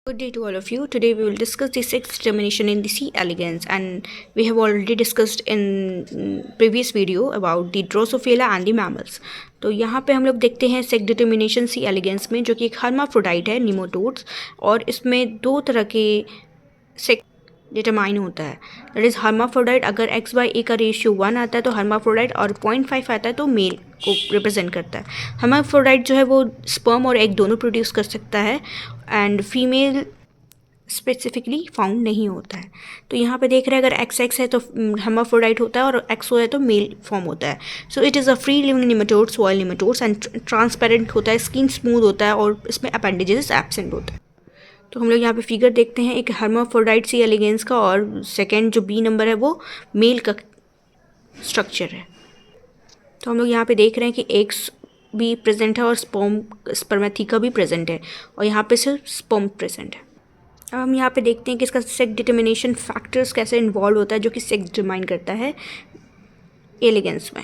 Good day to all of you. Today we will discuss the sex determination in the C. elegans, and we have already discussed in previous video about the Drosophila and the mammals. तो यहाँ पे हम लोग देखते हैं sex determination सी elegance में, जो कि एक हर्माफ्रोडाइट है, निमोटोड्स, और इसमें दो तरह के सेक्स डिटरमाइन होता है. That is hermaphrodite. अगर x/a का रेशियो 1 आता है तो हर्माफ्रोडाइट, और 0.5 आता है तो मेल को रिप्रेजेंट करता है. हर्माफ्रोडाइट जो है वो स्पर्म और एग दोनों प्रोड्यूस कर सकता है, एंड फीमेल स्पेसिफिकली फाउंड नहीं होता है. तो यहाँ पे देख रहे हैं, अगर XX है तो हर्माफ्रोडाइट होता है, और XO है तो मेल फॉर्म होता है. So it is a free living nematode, soil nematodes, and transparent होता है, स्किन स्मूथ होता है, और इसमें अपेंडेजेस एब्सेंट होता है. तो हम लोग यहाँ पे फिगर देखते हैं एक हर्माफ्रोडाइट सी एलिगेंस का, और सेकेंड जो B नंबर है वो मेल का स्ट्रक्चर है. तो हम लोग यहाँ पे देख रहे हैं कि एग्स भी प्रेजेंट है और स्पर्मेथिका भी प्रेजेंट है, और यहाँ पे सिर्फ स्पर्म प्रेजेंट है. अब हम यहाँ पे देखते हैं कि इसका सेक्स डिटर्मिनेशन फैक्टर्स कैसे इन्वॉल्व होता है, जो कि सेक्स डिटरमाइन करता है एलिगेंस में.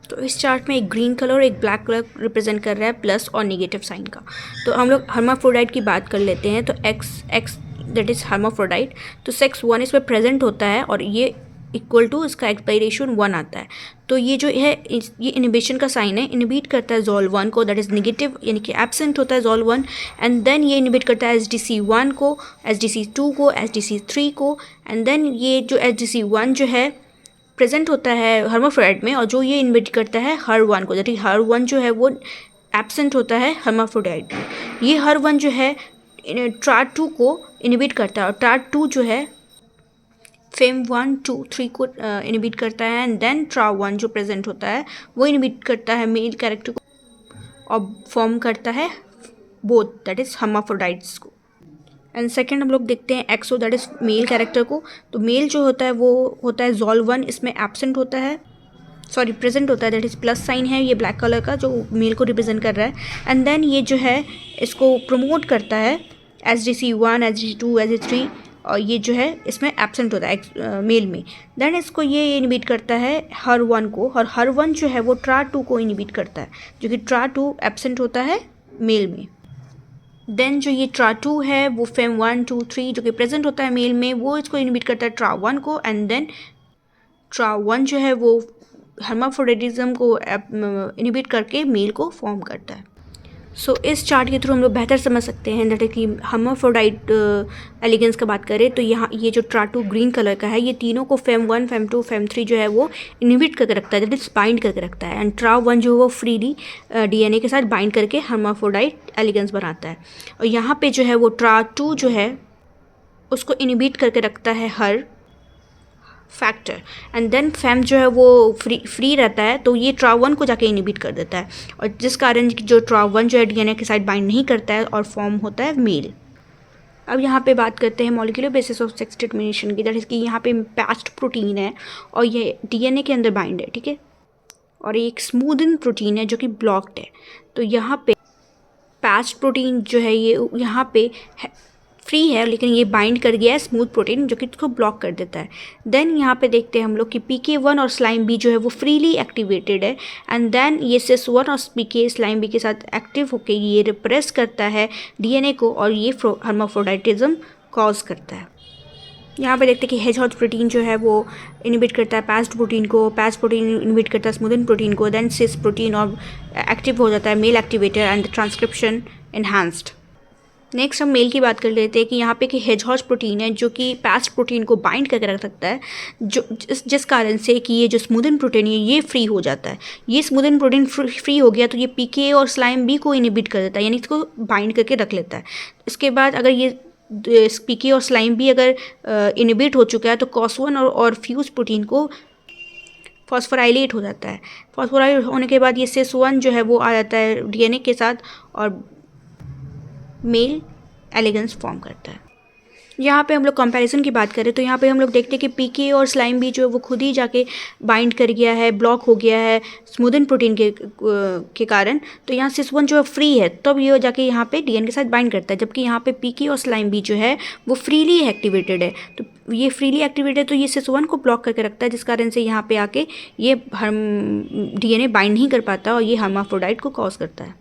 तो इस चार्ट में एक ग्रीन कलर और एक ब्लैक कलर रिप्रेजेंट कर रहा है प्लस और नेगेटिव साइन का. तो हम लोग हर्माफ्रोडाइट की बात कर लेते हैं. तो एक्स दैट इज़ हर्माफ्रोडाइट, तो सेक्स 1 इसमें प्रेजेंट होता है, और ये इक्वल टू इसका एक्सपायरेशन 1 आता है. तो ये जो है ये इनिबिशन का साइन है, इनिबिट करता है जोल 1 को, दैट इज़ नेगेटिव, यानी कि एब्सेंट होता है जोल 1, एंड देन ये इनिबिट करता है SDC1 को, SDC2 को, SDC3 को, एंड देन ये जो SDC1 जो है प्रेजेंट होता है हर्माफ्रोडाइट में, और जो ये इनिबिट करता है HER1 को, दैट इज HER1 जो है वो एब्सेंट होता है हर्माफ्रोडाइट में. ये HER1 जो है TRA2 को इनिबिट करता है, और TRA2 जो है FEM1, 2, 3 को इनिबिट करता है, एंड देन TRA1 जो प्रेजेंट होता है वो इनिबिट करता है मेल कैरेक्टर को, और फॉर्म करता है बोथ, दैट इज़ हर्माफ्रोडाइट्स को. एंड सेकेंड हम लोग देखते हैं एक्सो, दैट इज़ मेल कैरेक्टर को. तो मेल जो होता है वो होता है जोल 1, इसमें एब्सेंट होता है, सॉरी प्रेजेंट होता है, दैट इज़ प्लस साइन है ये ब्लैक कलर का, जो मेल को रिप्रेजेंट कर रहा है. एंड देन ये जो है इसको प्रमोट करता है SDC1, SDC2, SDC3, और ये जो है इसमें एब्सेंट होता है मेल में. देन इसको ये इनिबिट करता है HER1 को, और HER1 जो है वो TRA2 को इनिबिट करता है, जो कि TRA2 एब्सेंट होता है मेल में. देन जो ये TRA2 है वो FEM1, 2, 3 जो कि प्रेजेंट होता है मेल में, वो इसको इनिबिट करता है TRA1 को, एंड देन TRA1 जो है वो हर्माफ्रोडाइटिज्म को इनिबिट करके मेल को फॉर्म करता है. सो इस चार्ट के थ्रू हम लोग बेहतर समझ सकते हैं दैट कि हर्माफ्रोडाइट एलिगेंस का बात करें तो यहाँ ये जो TRA2 ग्रीन कलर का है, ये तीनों को FEM1, FEM2, FEM3 जो है वो इनहिबिट करके रखता है, दैट इज बाइंड करके रखता है, एंड TRA1 जो है वो फ्रीली DNA के साथ बाइंड करके हर्माफ्रोडाइट एलिगेंस बनाता है. और यहाँ पे जो है वो TRA2 जो है उसको इनहिबिट करके रखता है हर फैक्टर, एंड देन फैम जो है वो फ्री रहता है, तो ये TRA1 को जाके इनिबिट कर देता है, और जिस कारण जो TRA1 जो है DNA के साथ बाइंड नहीं करता है और फॉर्म होता है मेल. अब यहाँ पे बात करते हैं molecular basis of sex determination की, दैट इज कि यहाँ पे पैच्ड प्रोटीन है और ये DNA के अंदर बाइंड है, ठीक है, और एक स्मूदन प्रोटीन है जो कि ब्लॉक्ड है. तो यहाँ पे पैच्ड प्रोटीन जो है ये यहाँ पे फ्री है, लेकिन ये बाइंड कर गया है स्मूथ प्रोटीन जो कि इसको ब्लॉक कर देता है. देन यहाँ पे देखते हैं हम लोग कि PK1 और स्लाइम बी जो है वो फ्रीली एक्टिवेटेड है, एंड देन ये CIS1 और PK स्लाइम बी के साथ एक्टिव होकर ये रिप्रेस करता है DNA को, और ये हर्माफ्रोडाइटिज्म कॉज करता है. यहाँ पे देखते हैं कि हेजहॉग प्रोटीन जो है वो इनिबिट करता है पैच्ड प्रोटीन को, पैच्ड प्रोटीन इनिबिट करता है स्मूदन प्रोटीन को, देन सिस प्रोटीन और एक्टिव हो जाता है male activator, and transcription enhanced. Next हम मेल की बात कर लेते हैं कि यहाँ पे कि हेजहॉग प्रोटीन है जो कि पैच्ड प्रोटीन को बाइंड करके रख सकता है, जो जिस कारण से कि ये जो स्मूदन प्रोटीन है ये फ्री हो जाता है. ये स्मूदन प्रोटीन फ्री हो गया तो ये PK और स्लाइम बी को इनिबिट कर देता है, यानी इसको बाइंड करके रख लेता है. इसके बाद अगर ये PK और स्लाइम बी अगर इनिबिट हो चुका है तो COS1 और फ्यूज प्रोटीन को फॉस्फोराइलेट हो जाता है. फॉस्फोराइलेट होने के बाद ये CIS1 जो है वो आ जाता है DNA के साथ और मेल एलिगेंस फॉर्म करता है. यहाँ पे हम लोग कंपैरिजन की बात करें तो यहाँ पे हम लोग देखते हैं कि PK और स्लाइम बी जो है वो खुद ही जाके बाइंड कर गया है, ब्लॉक हो गया है स्मूदन प्रोटीन के कारण. तो यहाँ CIS1 जो है फ्री है, तब ये जाके यहाँ पे DNA के साथ बाइंड करता है, जबकि यहाँ पे PK और स्लाइम बी जो है वो फ्रीली एक्टिवेटेड है. तो ये फ्रीली एक्टिवेटेड तो ये CIS1 को ब्लॉक करके रखता है, जिस कारण से यहाँ पे आके ये DNA बाइंड नहीं कर पाता और ये हर्माफ्रोडाइट को कॉज करता है.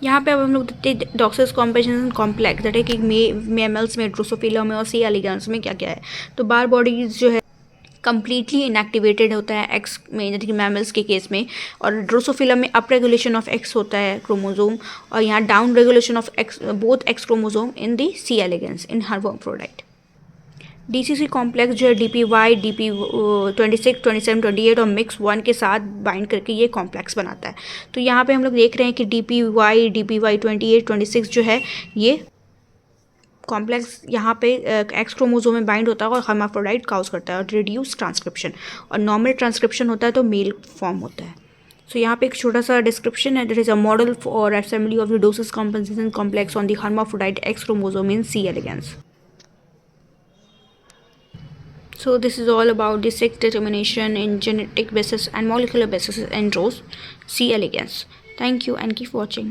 यहाँ पे अब हम लोग देखते हैं डॉक्सस कॉम्पोजिशन कॉम्प्लेक्स, दैट है कि मेमल्स में, ड्रोसोफिला में और सी एलिगेंस में क्या क्या है। तो बार बॉडीज जो है कम्प्लीटली इनएक्टिवेटेड होता है एक्स में, जैसे कि मैमल्स के केस में, और ड्रोसोफिला में अप रेगुलेशन ऑफ एक्स होता है क्रोमोजोम, और यहाँ down regulation of X both X chromosome in the C elegans in hermaphrodite. DCC complex जो है DPY, DP26, 27, 28 और मिक्स 1 के साथ बाइंड करके ये कॉम्प्लेक्स बनाता है। तो यहाँ पे हम लोग देख रहे हैं कि DPY 28, 26 जो है ये कॉम्प्लेक्स यहाँ पे एक्स क्रोमोजोम में बाइंड होता है और हर्माफ्रोडाइट काउज करता है और रिड्यूस ट्रांसक्रिप्शन, और नॉर्मल ट्रांसक्रिप्शन होता है तो मेल फॉर्म होता है। सो यहाँ पे एक छोटा सा डिस्क्रिप्शन है, दैट इज अ मॉडल और assembly of the dosage compensation complex on the hermaphrodite X chromosome in C elegans. So this is all about the sex determination in genetic basis and molecular basis in rose C elegans. Thank you and keep watching.